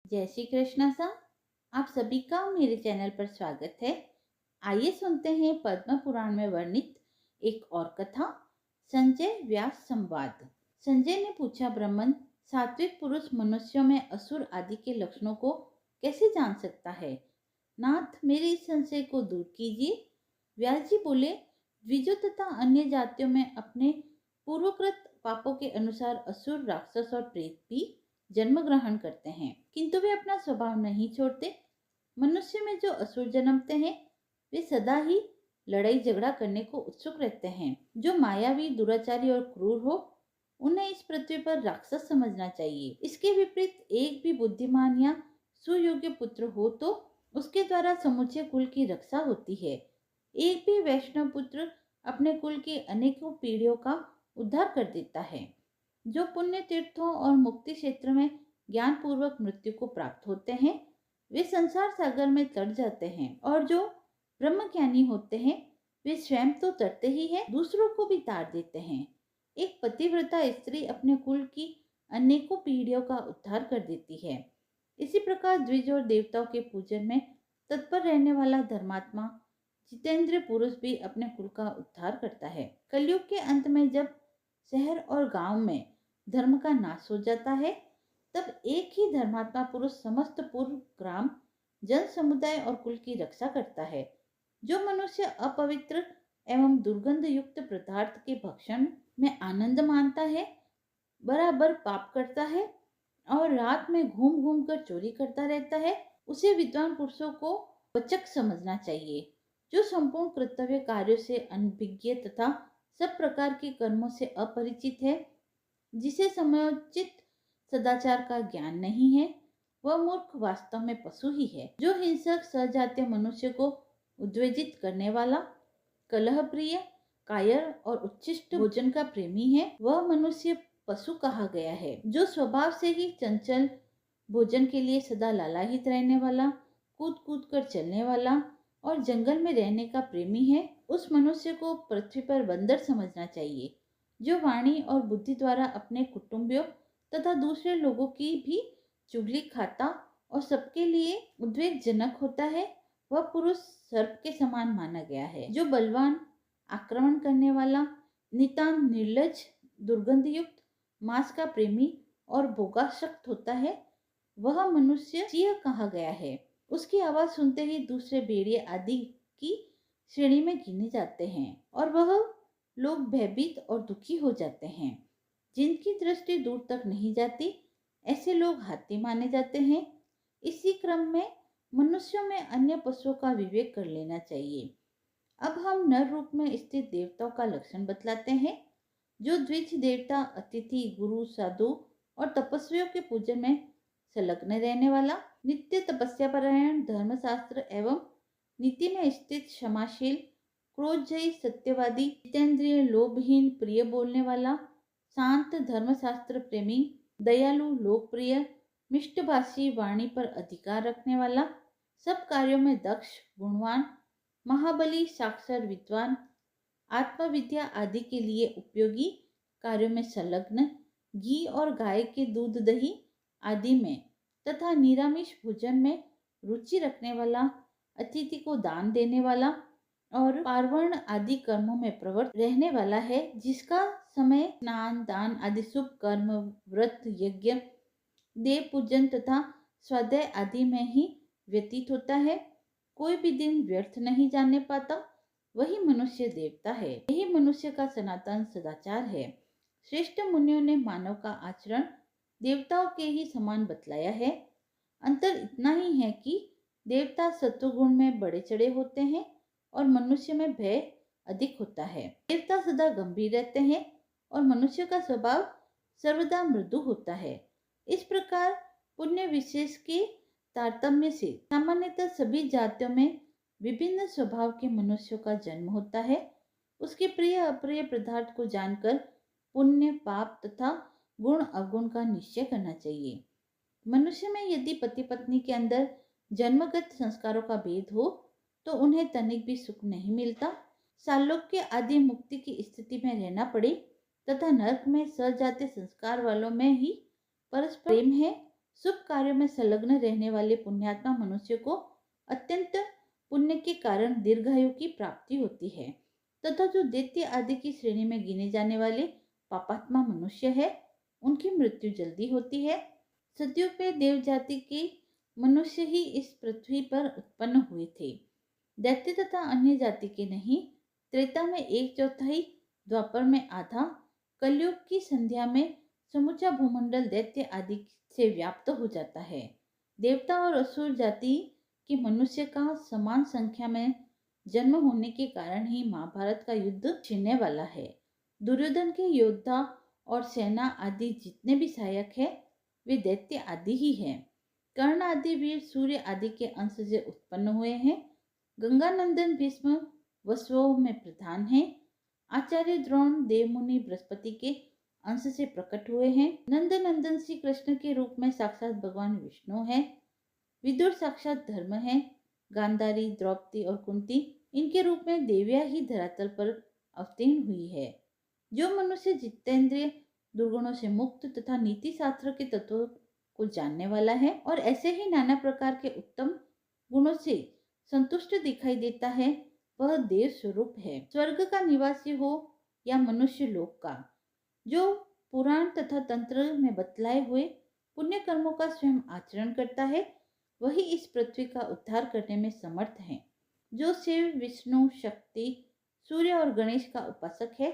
जय श्री कृष्णा सा। आप सभी का मेरे चैनल पर स्वागत है। आइए सुनते हैं पद्म पुराण में वर्णित एक और कथा, संजय व्यास संवाद। संजय ने पूछा, ब्राह्मण सात्विक पुरुष मनुष्यों में असुर आदि के लक्षणों को कैसे जान सकता है? नाथ, मेरे इस संशय को दूर कीजिए। व्यास जी बोले, द्विजों तथा अन्य जातियों में अपने पूर्वकृत पापों के अनुसार असुर, राक्षस और प्रेत भी जन्म ग्रहण करते हैं, किंतु वे अपना स्वभाव नहीं छोड़ते। मनुष्य में जो असुर जन्मते हैं वे सदा ही लड़ाई झगड़ा करने को उत्सुक रहते हैं। जो मायावी, दुराचारी और क्रूर हो उन्हें इस पृथ्वी पर राक्षस समझना चाहिए। इसके विपरीत एक भी बुद्धिमान या सुयोग्य पुत्र हो तो उसके द्वारा समुचे कुल की रक्षा होती है। एक भी वैष्णव पुत्र अपने कुल की अनेकों पीढ़ियों का उद्धार कर देता है। जो पुण्य तीर्थों और मुक्ति क्षेत्र में ज्ञान पूर्वक मृत्यु को प्राप्त होते हैं वे संसार सागर में तर जाते हैं, और जो ब्रह्म ज्ञानी होते हैं वे स्वयं तो तरते ही हैं, दूसरों को भी तार देते हैं। एक पतिव्रता स्त्री अपने कुल की अनेकों पीढ़ियों का उद्धार कर देती है। इसी प्रकार द्विज और देवताओं के पूजन में तत्पर रहने वाला धर्मात्मा जितेंद्र पुरुष भी अपने कुल का उद्धार करता है। कलयुग के अंत में जब शहर और गांव में धर्म का नाश हो जाता है तब एक ही धर्मात्मा पुरुष समस्त पूर्व, ग्राम, जन समुदाय और कुल की रक्षा करता है। जो मनुष्य अपवित्र एवं दुर्गंध युक्त पदार्थ के भक्षण में आनंद मानता है, बराबर पाप करता है और रात में घूम घूम कर चोरी करता रहता है, उसे विद्वान पुरुषों को वचक समझना चाहिए। जो संपूर्ण कर्तव्य कार्यों से अनभिज्ञ तथा सब प्रकार के कर्मों से अपरिचित है, जिसे समयोचित सदाचार का ज्ञान नहीं है, वह मूर्ख वास्तव में पशु ही है। जो हिंसक, सजातीय मनुष्य को उद्वेजित करने वाला, कलह प्रिय, कायर और उच्छिष्ट भोजन का प्रेमी है, वह मनुष्य पशु कहा गया है। जो स्वभाव से ही चंचल, भोजन के लिए सदा लालायित रहने वाला, कूद कूद कर चलने वाला और जंगल में रहने का प्रेमी है, उस मनुष्य को पृथ्वी पर बंदर समझना चाहिए। जो वाणी और बुद्धि द्वारा अपने कुटुंबियों तथा दूसरे लोगों की भी चुगली खाता और सबके लिए उद्वेगजनक होता है, वह पुरुष सर्प के समान माना गया है। जो बलवान, आक्रमण करने वाला, नितांत निर्लज, दुर्गंध युक्त, मांस का प्रेमी और भोगासक्त होता है, वह मनुष्य सिंह कहा गया है। उसकी आवाज सुनते ही दूसरे भेड़िए आदि की श्रेणी में गिने जाते हैं और वह लोग भयभीत और दुखी हो जाते हैं। जिनकी दृष्टि दूर तक नहीं जाती ऐसे लोग हाथी माने जाते हैं। इसी क्रम में मनुष्यों में अन्य पशुओं का विवेक कर लेना चाहिए। अब हम नर रूप में स्थित देवताओं का लक्षण बतलाते हैं। जो द्विज देवता, अतिथि, गुरु, साधु और तपस्वियों के पूजन में संलग्न रहने वाला, नित्य तपस्या परायण, धर्मशास्त्र एवं नीति में स्थित, क्षमाशील, क्रोधजयी, सत्यवादी, जितेंद्रिय, लोभहीन, प्रिय बोलने वाला, शांत, धर्मशास्त्र प्रेमी, दयालु, लोकप्रिय, मिष्टभाषी, वाणी पर अधिकार रखने वाला, सब कार्यों में दक्ष, गुणवान, महाबली, साक्षर, विद्वान, आत्मविद्या आदि के लिए उपयोगी कार्यों में संलग्न, घी और गाय के दूध, दही आदि में तथा निरामिष भोजन में रुचि रखने वाला, अतिथि को दान देने वाला और पार्वण आदि कर्मों में प्रवृत्त रहने वाला है, जिसका समय स्नान, दान आदि शुभ कर्म, व्रत, यज्ञ, देव पूजन तथा स्वाध्याय आदि में ही व्यतीत होता है। कोई भी दिन व्यर्थ नहीं जाने पाता, वही मनुष्य देवता है। यही मनुष्य का सनातन सदाचार है। श्रेष्ठ मुनियों ने मानव का आचरण देवताओं के ही समान बतलाया है। अंतर इतना ही है कि देवता सत्वगुण में बड़े चढ़े होते हैं और मनुष्य में भय अधिक होता है। देवता सदा गंभीर रहते हैं और मनुष्य का स्वभाव सर्वदा मृदु होता है। इस प्रकार पुण्य विशेष के तारतम्य से सामान्यतः सभी जातियों में विभिन्न स्वभाव के मनुष्यों का जन्म होता है। उसके प्रिय अप्रिय पदार्थ को जानकर पुण्य, पाप तथा गुण अवगुण का निश्चय करना चाहिए। मनुष्य में यदि पति पत्नी के अंदर जन्मगत संस्कारों का भेद हो तो उन्हें तनिक भी सुख नहीं मिलता। सालोक्य आदि मुक्ति की स्थिति में रहना पड़े तथा नरक में सजातीय संस्कार वालों में ही परस्पर प्रेम है, शुभ कार्यों में संलग्न रहने वाले पुण्यात्मा मनुष्य को अत्यंत पुण्य के कारण दीर्घायु की प्राप्ति होती है, तथा जो दैत्य आदि की श्रेणी में गिने जाने वाले पापात्मा मनुष्य है, उनकी मृत्यु जल्दी होती है। सदियों पे देव जाति के मनुष्य ही इस पृथ्वी पर उत्पन्न हुए थे, दैत्य तथा अन्य जाति के नहीं। त्रेता में 1/4, द्वापर में आधा, कलयुग की संध्या में समूचा भूमंडल दैत्य आदि से व्याप्त हो जाता है। देवता और असुर जाति के मनुष्य का समान संख्या में जन्म होने के कारण ही महाभारत का युद्ध छिड़ने वाला है। दुर्योधन के योद्धा और सेना आदि जितने भी सहायक है, वे दैत्य आदि ही हैं। कर्ण आदि वीर सूर्य आदि के अंश से उत्पन्न हुए हैं। गंगानंदन भीष्म वसुओं में प्रधान है। आचार्य द्रोण देवमुनि बृहस्पति के अंश से प्रकट हुए हैं। नंदन श्री कृष्ण के रूप में साक्षात भगवान विष्णु है। विदुर साक्षात धर्म है। गांधारी, द्रौपदी और कुंती इनके रूप में देवियां ही धरातल पर अवतीर्ण हुई है। जो मनुष्य जितेंद्रिय, दुर्गुणों से मुक्त तथा नीति शास्त्र के तत्वों को जानने वाला है और ऐसे ही नाना प्रकार के उत्तम गुणों से संतुष्ट दिखाई देता है, वह देव स्वरूप है। स्वर्ग का निवासी हो या मनुष्य लोक का, जो पुराण तथा तंत्र में बतलाए हुए पुण्य कर्मों का स्वयं आचरण करता है, वही इस पृथ्वी का उद्धार करने में समर्थ है। जो शिव, विष्णु, शक्ति, सूर्य और गणेश का उपासक है,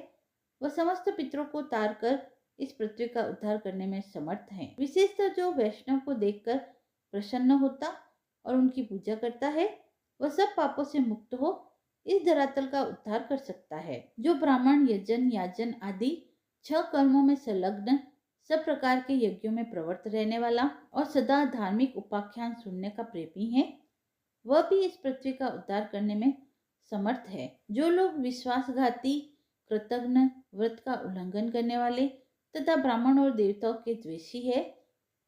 वह समस्त पितरों को तार कर इस पृथ्वी का उद्धार करने में समर्थ है। विशेषतः जो वैष्णव को देखकर प्रसन्न होता और उनकी पूजा करता है, वह सब पापों से मुक्त हो इस धरातल का उद्धार कर सकता है। जो ब्राह्मण, यजन, याजन आदि 6 कर्मों में संलग्न, सब प्रकार के यज्ञों में प्रवृत्त रहने वाला और सदा धार्मिक उपाख्यान सुनने का प्रेमी है, वह भी इस पृथ्वी का उद्धार करने में समर्थ है। जो लोग विश्वासघाती, कृतघ्न, व्रत का उल्लंघन करने वाले तथा ब्राह्मण और देवताओं के द्वेषी है,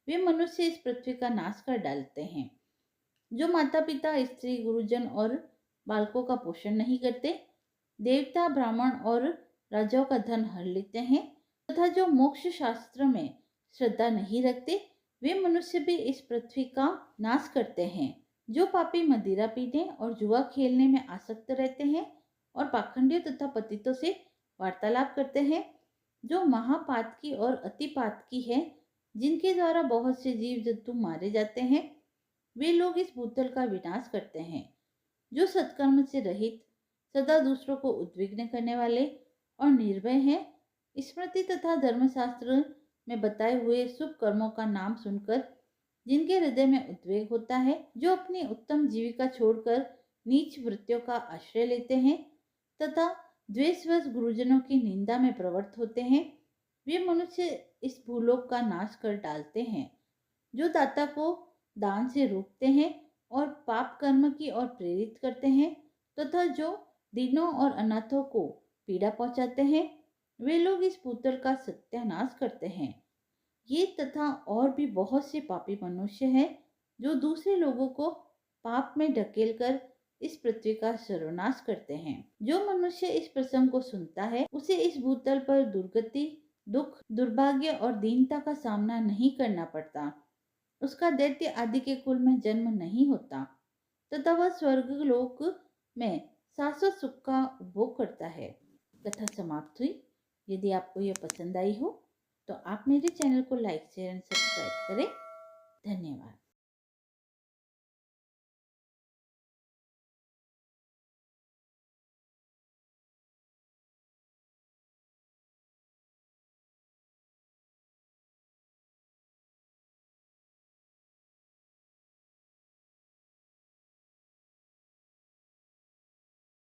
वे मनुष्य इस पृथ्वी का नाश कर डालते हैं। जो माता पिता, स्त्री, गुरुजन और बालकों का पोषण नहीं करते, देवता, ब्राह्मण और राजाओं का धन हर लेते हैं तथा जो मोक्ष शास्त्र में श्रद्धा नहीं रखते, वे मनुष्य भी इस पृथ्वी का नाश करते हैं। जो पापी मदिरा पीने और जुआ खेलने में आसक्त रहते हैं और पाखंडियों तथा पतितों से वार्तालाप करते हैं, जो महापातकी और अतिपातकी है, जिनके द्वारा बहुत से जीव जंतु मारे जाते हैं, वे लोग इस भूतल का विनाश करते हैं। जो सत्कर्म से रहित, सदा दूसरों को उद्विग्न करने वाले और निर्भय हैं, स्मृति तथा धर्मशास्त्र में बताए हुए शुभ कर्मों का नाम सुनकर जिनके हृदय में उद्वेग होता है, जो अपनी उत्तम जीविका छोड़कर नीच वृत्तियों का आश्रय लेते हैं तथा द्वेषवश गुरुजनों की निंदा में प्रवृत्त होते हैं, वे मनुष्य इस भूलोक का नाश कर डालते हैं। जो दाता को दान से रोकते हैं और पाप कर्म की ओर प्रेरित करते हैं तथा जो दीनों और अनाथों को पीड़ा पहुंचाते हैं, वे लोग इस भूतल का सत्यानाश करते हैं। ये तथा और भी बहुत से पापी मनुष्य हैं, जो दूसरे लोगों को पाप में ढकेलकर इस पृथ्वी का सर्वनाश करते हैं। जो मनुष्य इस प्रसंग को सुनता है, उसे इस भूतल पर दुर्गति, दुख, दुर्भाग्य और दीनता का सामना नहीं करना पड़ता। उसका दैत्य आदि के कुल में जन्म नहीं होता तथा वह स्वर्ग लोक में शाश्वत सुख का उपभोग करता है। कथा समाप्त हुई। यदि आपको यह पसंद आई हो तो आप मेरे चैनल को लाइक, शेयर एंड सब्सक्राइब करें। धन्यवाद।